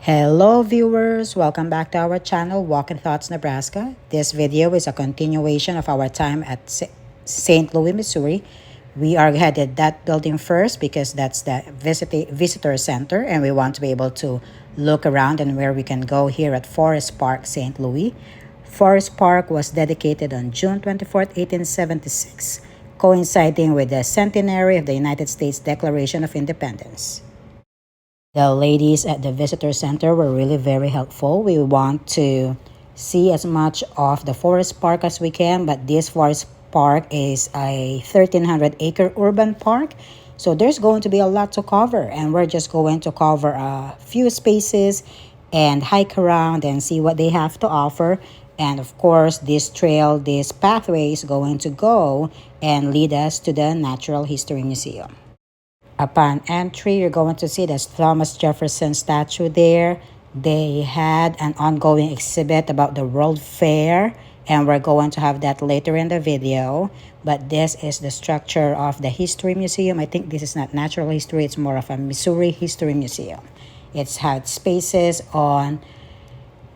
Hello viewers, welcome back to our channel Walking Thoughts Nebraska. This video is a continuation of our time at St. Louis, Missouri. We are headed that building first because that's the visitor center, and we want to be able to look around and where we can go here at Forest Park, St. Louis. Forest Park was dedicated on June 24th, 1876, coinciding with the centenary of the United States Declaration of Independence. The ladies at the visitor center were really very helpful. We want to see as much of the forest park as we can, but this forest park is a 1,300-acre urban park. So there's going to be a lot to cover, and we're just going to cover a few spaces and hike around and see what they have to offer. And of course, this trail, this pathway is going to go and lead us to the Natural History Museum. Upon entry, you're going to see this Thomas Jefferson statue there. They had an ongoing exhibit about the World Fair, and we're going to have that later in the video. But this is the structure of the History Museum. I think this is not natural history, it's more of a Missouri History Museum. It's had spaces on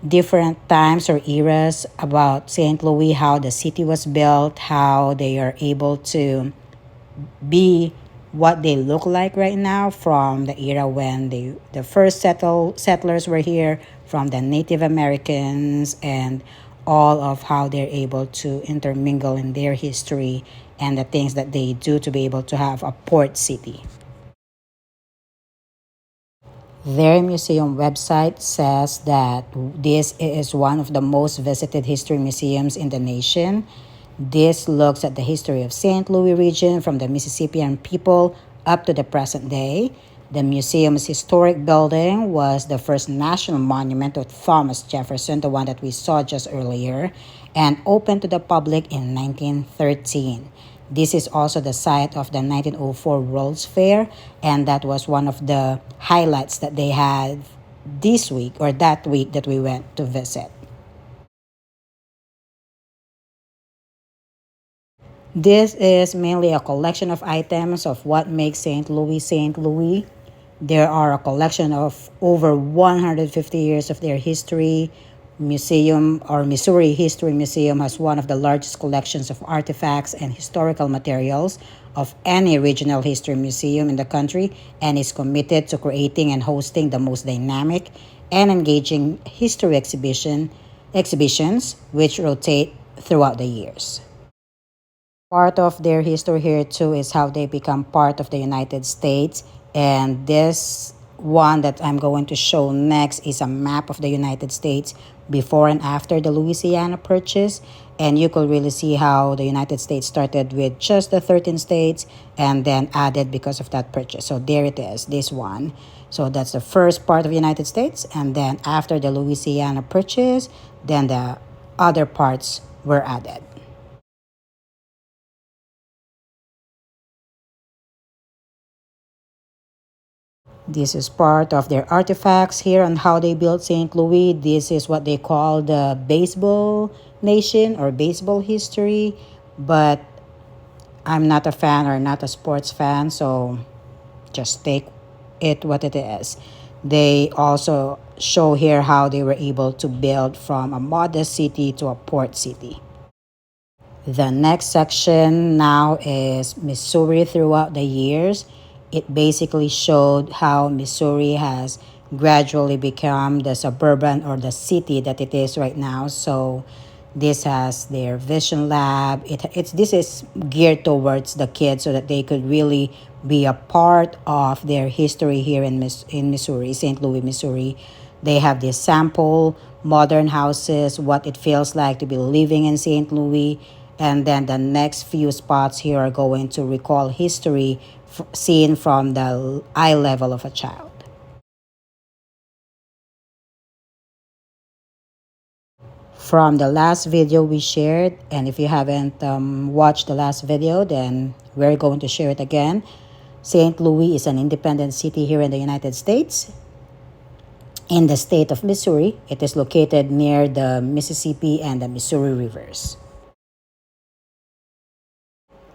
different times or eras about St. Louis, how the city was built, how they are able to be what they look like right now from the era when the first settlers were here, from the Native Americans, and all of how they're able to intermingle in their history and the things that they do to be able to have a port city. Their museum website says that this is one of the most visited history museums in the nation. This looks at the history of St. Louis region from the Mississippian people up to the present day. The museum's historic building was the first national monument of Thomas Jefferson, the one that we saw just earlier, and opened to the public in 1913. This is also the site of the 1904 World's Fair, and that was one of the highlights that they had this week or that week that we went to visit. This is mainly a collection of items of what makes St. Louis St. Louis. There are a collection of over 150 years of their history. Museum or Missouri History Museum has one of the largest collections of artifacts and historical materials of any regional history museum in the country, and is committed to creating and hosting the most dynamic and engaging history exhibitions which rotate throughout the years. Part of their history here too is how they become part of the United States. And this one that I'm going to show next is a map of the United States before and after the Louisiana Purchase. And you could really see how the United States started with just the 13 states and then added because of that purchase. So there it is, this one. So that's the first part of the United States. And then after the Louisiana Purchase, then the other parts were added. This is part of their artifacts here on how they built St. Louis. This is what they call the baseball nation or baseball history. But I'm not a fan or not a sports fan, so just take it what it is. They also show here how they were able to build from a modest city to a port city. The next section now is Missouri throughout the years. It basically showed how Missouri has gradually become the suburban or the city that it is right now. So this has their vision lab. This is geared towards the kids so that they could really be a part of their history here in Missouri, St. Louis, Missouri. They have these sample modern houses, what it feels like to be living in St. Louis. And then the next few spots here are going to recall history seen from the eye level of a child. From the last video we shared, and if you haven't watched the last video, then we're going to share it again. St. Louis is an independent city here in the United States. In the state of Missouri, it is located near the Mississippi and the Missouri rivers.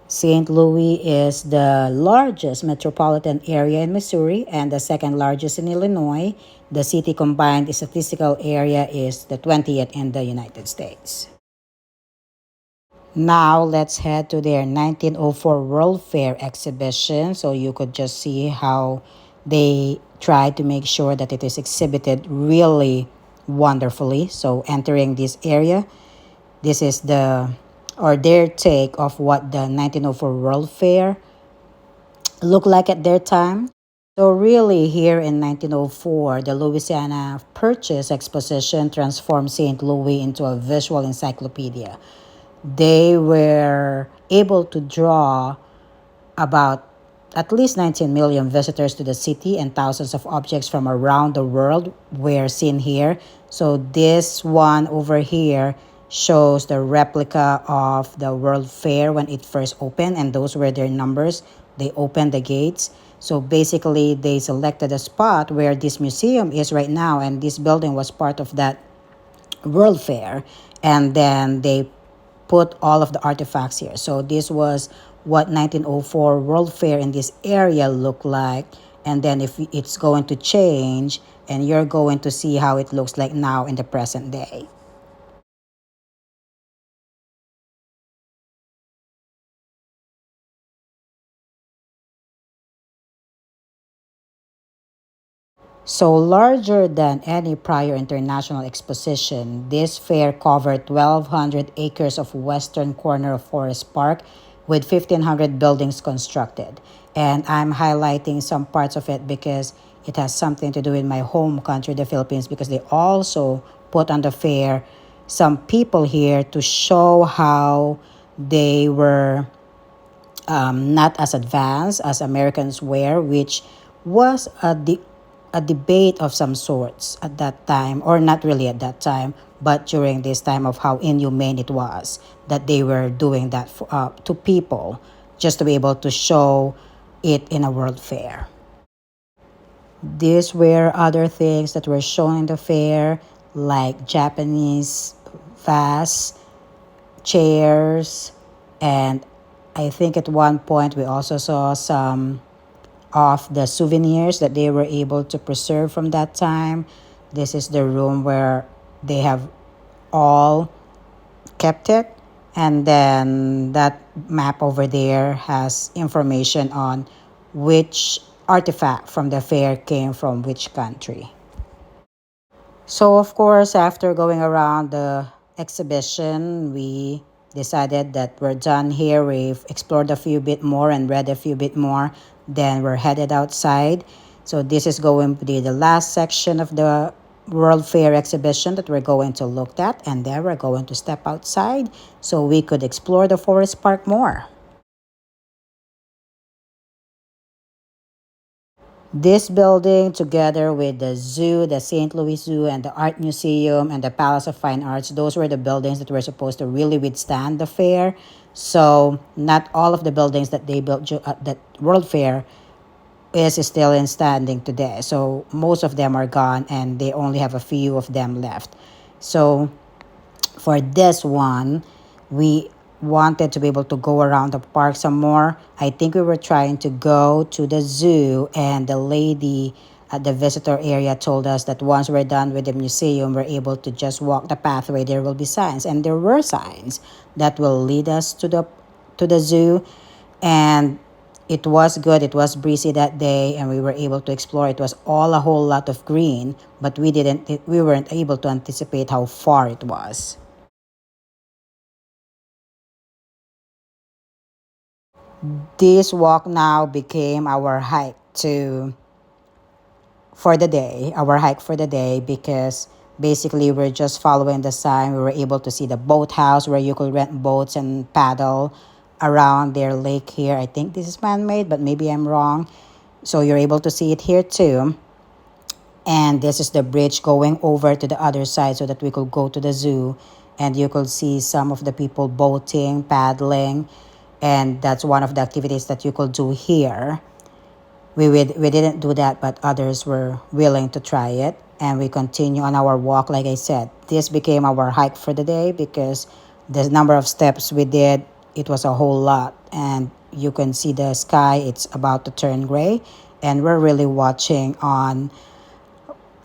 St. Louis is the largest metropolitan area in Missouri and the second largest in Illinois. the city combined statistical area is the 20th in the United States. Now let's head to their 1904 World Fair exhibition so you could just see how they tried to make sure that it is exhibited really wonderfully. So entering this area, this is their take of what the 1904 World Fair looked like at their time. So really here in 1904, the Louisiana Purchase Exposition transformed St. Louis into a visual encyclopedia. They were able to draw about at least 19 million visitors to the city, and thousands of objects from around the world were seen here. So this one over here shows the replica of the World Fair when it first opened, and those were their numbers. They opened the gates. So basically, they selected a spot where this museum is right now, and this building was part of that World Fair, and then they put all of the artifacts here. So this was what 1904 World Fair in this area looked like, and then if it's going to change, and you're going to see how it looks like now in the present day. So larger than any prior international exposition, this fair covered 1,200 acres of western corner of Forest Park with 1,500 buildings constructed. And I'm highlighting some parts of it because it has something to do with my home country, the Philippines, because they also put on the fair some people here to show how they were not as advanced as Americans were, which was a debate of some sorts at that time, or not really at that time, but during this time of how inhumane it was that they were doing that to people just to be able to show it in a world fair. These were other things that were shown in the fair, like Japanese vase, chairs, and I think at one point we also saw some of the souvenirs that they were able to preserve from that time. This is the room where they have all kept it. And then that map over there has information on which artifact from the fair came from which country. So, of course, after going around the exhibition, we decided that we're done here. We've explored a few bit more and read a few bit more. Then we're headed outside. So, this is going to be the last section of the World Fair exhibition that we're going to look at. And then we're going to step outside so we could explore the forest park more. This building, together with the zoo, the St. Louis Zoo, and the Art Museum, and the Palace of Fine Arts, those were the buildings that were supposed to really withstand the fair. So, not all of the buildings that they built at that World Fair is still in standing today. So, most of them are gone, and they only have a few of them left. So, for this one, we wanted to be able to go around the park some more. I think we were trying to go to the zoo, and the lady at the visitor area told us that once we're done with the museum, we're able to just walk the pathway. There will be signs, and there were signs that will lead us to the zoo. And it was good. It was breezy that day, and we were able to explore. It was all a whole lot of green, but we weren't able to anticipate how far it was. This walk now became our hike to for the day, our hike for the day, because basically we're just following the sign. We were able to see the boathouse where you could rent boats and paddle around their lake here. I think this is man-made, but maybe I'm wrong. So you're able to see it here too. And this is the bridge going over to the other side so that we could go to the zoo, and you could see some of the people boating, paddling, and that's one of the activities that you could do here. We didn't do that, but others were willing to try it, and we continue on our walk. Like I said, this became our hike for the day because the number of steps we did, it was a whole lot, and you can see the sky, it's about to turn gray, and we're really watching on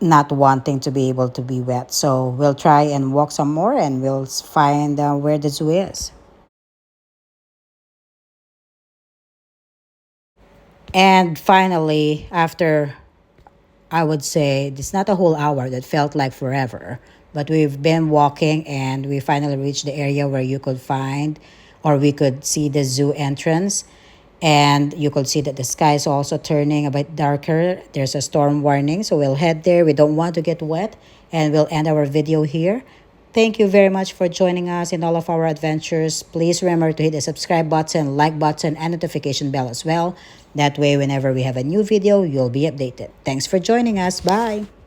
not wanting to be able to be wet. So we'll try and walk some more and we'll find where the zoo is. And finally, after I would say it's not a whole hour that felt like forever, but we've been walking and we finally reached the area where you could find or we could see the zoo entrance. And you could see that the sky is also turning a bit darker. There's a storm warning, so we'll head there. We don't want to get wet, and we'll end our video here. Thank you very much for joining us in all of our adventures. Please remember to hit the subscribe button, like button, and notification bell as well. That way, whenever we have a new video, you'll be updated. Thanks for joining us. Bye.